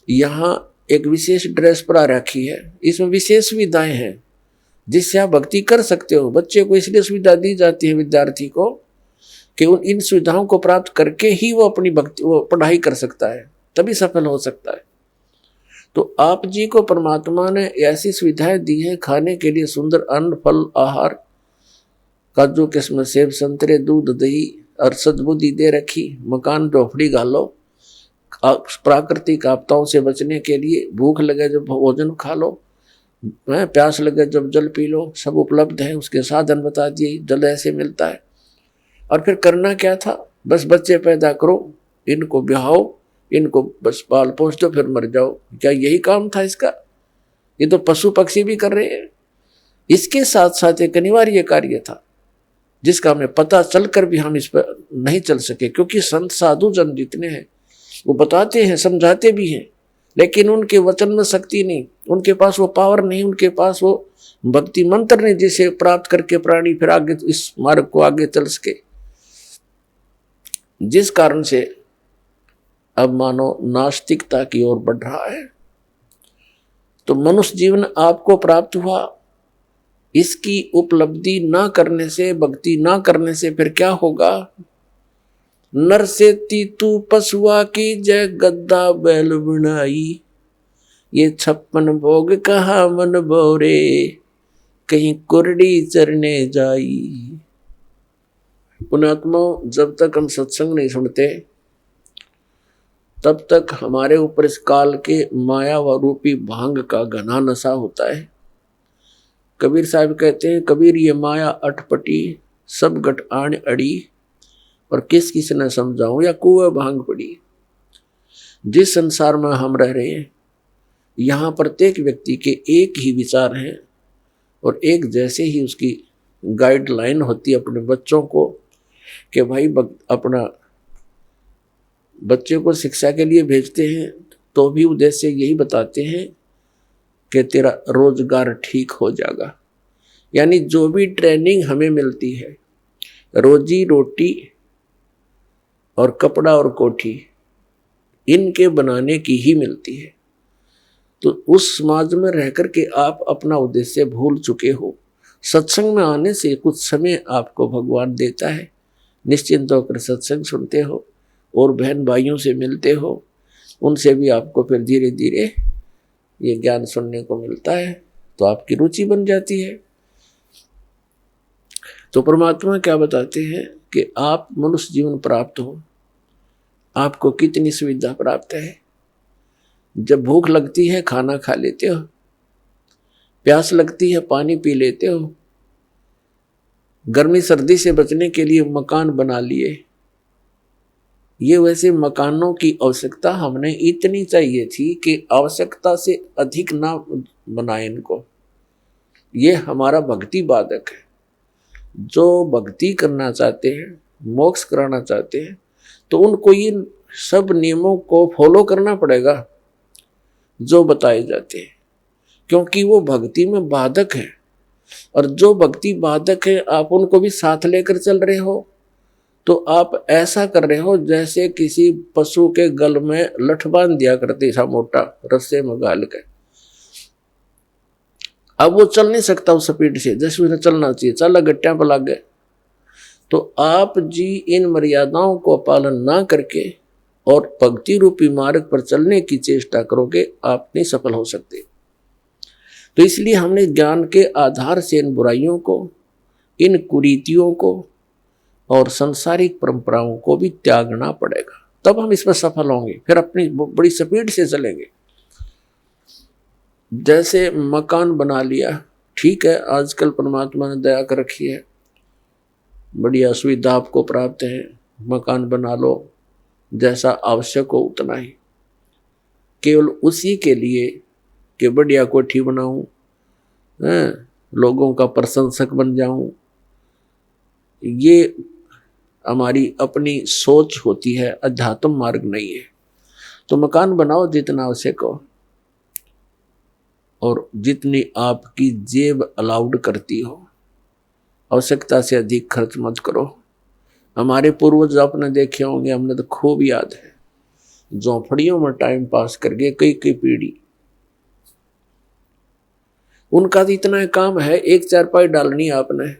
यहाँ एक विशेष ड्रेस पर रखी है। इसमें विशेष सुविधाएं हैं जिससे आप भक्ति कर सकते हो। बच्चे को इसलिए सुविधा दी जाती है, विद्यार्थी को, कि उन इन सुविधाओं को प्राप्त करके ही वो अपनी भक्ति, वो पढ़ाई कर सकता है, तभी सफल हो सकता है। तो आप जी को परमात्मा ने ऐसी सुविधाएं दी हैं, खाने के लिए सुंदर अन्न, फल, आहार, काजू किस्म, सेब, संतरे, दूध, दही और सद्बुद्धि दे रखी। मकान झोपड़ी गालो, प्राकृतिक आपदाओं से बचने के लिए भूख लगे जब भोजन खा लो, प्यास लगे जब जल पी लो, सब उपलब्ध है। उसके साधन बता दिए, जल ऐसे मिलता है। और फिर करना क्या था? बस बच्चे पैदा करो, इनको ब्याहो, इनको बस पाल पोस दो, फिर मर जाओ। क्या यही काम था इसका? ये तो पशु पक्षी भी कर रहे हैं। इसके साथ साथ एक अनिवार्य कार्य था जिसका हमें पता चलकर भी हम इस पर नहीं चल सके, क्योंकि संत साधु जन जितने हैं वो बताते हैं, समझाते भी हैं, लेकिन उनके वचन में शक्ति नहीं, उनके पास वो पावर नहीं, उनके पास वो भक्ति मंत्र नहीं जिसे प्राप्त करके प्राणी फिर आगे इस मार्ग को आगे चल सके। जिस कारण से अब मानो नास्तिकता की ओर बढ़ रहा है। तो मनुष्य जीवन आपको प्राप्त हुआ, इसकी उपलब्धि ना करने से, भक्ति ना करने से फिर क्या होगा? नर से तीतू पशुआ की जय, गद्दा बैल बनाई। ये 56 भोग कहाँ मन बोरे, कहीं कुरडी चरने जाई। पुण्यात्मा, जब तक हम सत्संग नहीं सुनते तब तक हमारे ऊपर इस काल के माया व रूपी भांग का घना नशा होता है। कबीर साहब कहते हैं, कबीर ये माया अटपटी, सब गट आण अड़ी, और किस किस ने समझाऊं या कुएं भांग पड़ी। जिस संसार में हम रह रहे हैं यहाँ प्रत्येक व्यक्ति के एक ही विचार हैं और एक जैसे ही उसकी गाइडलाइन होती है अपने बच्चों को, कि भाई अपना बच्चे को शिक्षा के लिए भेजते हैं तो भी उद्देश्य यही बताते हैं कि तेरा रोजगार ठीक हो जाएगा, यानी जो भी ट्रेनिंग हमें मिलती है, रोजी रोटी और कपड़ा और कोठी इनके बनाने की ही मिलती है। तो उस समाज में रह करके आप अपना उद्देश्य भूल चुके हो। सत्संग में आने से कुछ समय आपको भगवान देता है, निश्चिंत होकर सत्संग सुनते हो और बहन भाइयों से मिलते हो, उनसे भी आपको फिर धीरे धीरे ये ज्ञान सुनने को मिलता है, तो आपकी रुचि बन जाती है। तो परमात्मा क्या बताते हैं कि आप मनुष्य जीवन प्राप्त हो, आपको कितनी सुविधा प्राप्त है। जब भूख लगती है खाना खा लेते हो, प्यास लगती है पानी पी लेते हो, गर्मी सर्दी से बचने के लिए मकान बना लिए। ये वैसे मकानों की आवश्यकता हमने इतनी चाहिए थी कि आवश्यकता से अधिक ना बनाए इनको। ये हमारा भक्ति बाधक है। जो भक्ति करना चाहते हैं, मोक्ष कराना चाहते हैं, तो उनको इन सब नियमों को फॉलो करना पड़ेगा जो बताए जाते हैं, क्योंकि वो भक्ति में बाधक है। और जो भक्ति बाधक है आप उनको भी साथ लेकर चल रहे हो, तो आप ऐसा कर रहे हो जैसे किसी पशु के गल में लठ बांध दिया करते था मोटा रस्से में गाल के। अब वो चल नहीं सकता उस स्पीड से जैसे उसे चलना चाहिए, चला गट्टियां पर लग गए। तो आप जी इन मर्यादाओं को पालन ना करके और भक्ति रूपी मार्ग पर चलने की चेष्टा करोगे, आप नहीं सफल हो सकते। तो इसलिए हमने ज्ञान के आधार से इन बुराइयों को, इन कुरीतियों को और सांसारिक परंपराओं को भी त्यागना पड़ेगा, तब हम इसमें सफल होंगे। फिर अपनी बड़ी स्पीड से चलेंगे। जैसे मकान बना लिया, ठीक है, आजकल परमात्मा ने दया कर रखी है, बढ़िया सुविधा आपको प्राप्त है, मकान बना लो, जैसा आवश्यक हो उतना ही, केवल उसी के लिए कि बढ़िया कोठी बनाऊं, लोगों का प्रशंसक बन जाऊं। ये हमारी अपनी सोच होती है, अध्यात्म मार्ग नहीं है। तो मकान बनाओ जितना आवश्यक हो और जितनी आपकी जेब अलाउड करती हो, आवश्यकता से अधिक खर्च मत करो। हमारे पूर्वज आपने देखे होंगे, हमने तो खूब याद है, झोंपड़ियों में टाइम पास करके कई कई पीढ़ी, उनका तो इतना काम है, एक चारपाई डालनी आपने,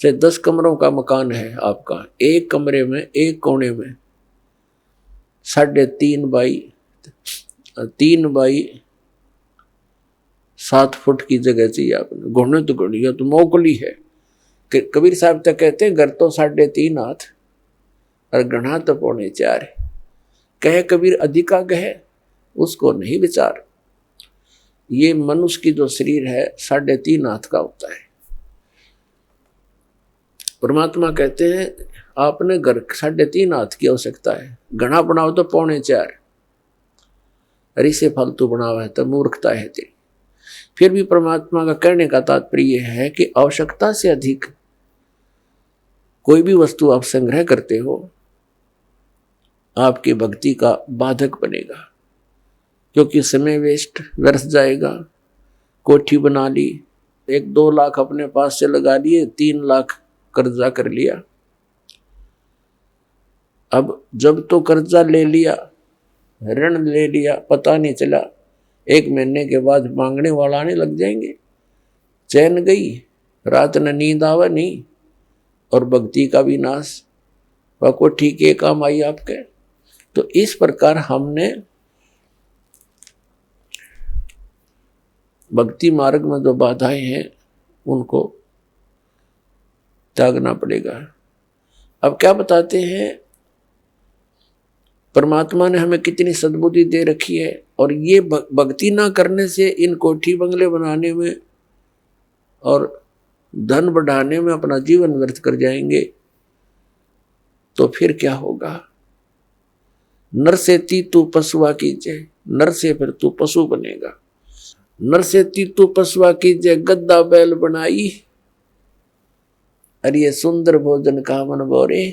चाहे 10 कमरों का मकान है आपका, एक कमरे में एक कोने में 3.5 बाई 7 फुट की जगह चाहिए आपने। घुटने तो घुड़िया तो मोकली है। कबीर साहब तक कहते हैं घर तो 3.5 हाथ और गढ़ा तो 4.25 है। कहे कबीर अधिका कहे उसको नहीं विचार। ये मनुष्य की जो शरीर है 3.5 हाथ का होता है। परमात्मा कहते हैं आपने घर 3.5 हाथ की आवश्यकता है, घना बनाओ तो 4.25। अरे से फालतू बनावा है तो मूर्खता है तेरी। फिर भी परमात्मा का कहने का तात्पर्य है कि आवश्यकता से अधिक कोई भी वस्तु आप संग्रह करते हो, आपकी भक्ति का बाधक बनेगा, क्योंकि समय वेस्ट व्यर्थ जाएगा। कोठी बना ली, 1-2 लाख अपने पास से लगा लिए, 3 लाख कर्जा कर लिया। अब जब तो कर्जा ले लिया, ऋण ले लिया, पता नहीं चला, 1 महीने के बाद मांगने वाला आने लग जाएंगे। चैन गई, रात न नींद आवा नहीं, और भक्ति का भी नाश। वह को ठीक है काम आई आपके। तो इस प्रकार हमने भक्ति मार्ग में जो बाधाएं हैं उनको त्यागना पड़ेगा। अब क्या बताते हैं, परमात्मा ने हमें कितनी सद्बुद्धि दे रखी है, और ये भक्ति ना करने से इन कोठी बंगले बनाने में और धन बढ़ाने में अपना जीवन व्यर्थ कर जाएंगे, तो फिर क्या होगा। नर से तू पशुआ कीजिए, नर से फिर तू पशु बनेगा। नर से तू पशुआ कीजिए, गद्दा बैल बनाई, अरे ये सुंदर भोजन का मन बोरे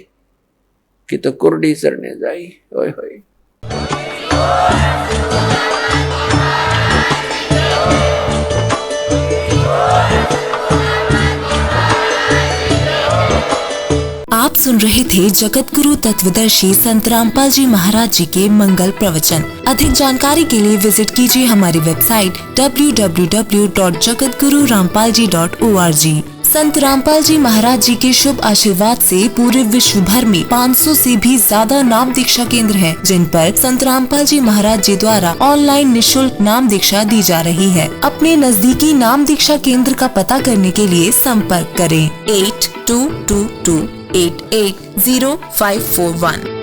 कि तो कुर्डी सरने जाई। ओए होए। सुन रहे थे जगत गुरु तत्वदर्शी संत रामपाल जी महाराज जी के मंगल प्रवचन। अधिक जानकारी के लिए विजिट कीजिए हमारी वेबसाइट www.jagatgururampalji.org। संत रामपाल जी महाराज जी के शुभ आशीर्वाद से पूरे विश्व भर में 500 से भी ज्यादा नाम दीक्षा केंद्र हैं, जिन पर संत रामपाल जी महाराज जी द्वारा ऑनलाइन निशुल्क नाम दीक्षा दी जा रही है। अपने नजदीकी नाम दीक्षा केंद्र का पता करने के लिए संपर्क करें 8222880541।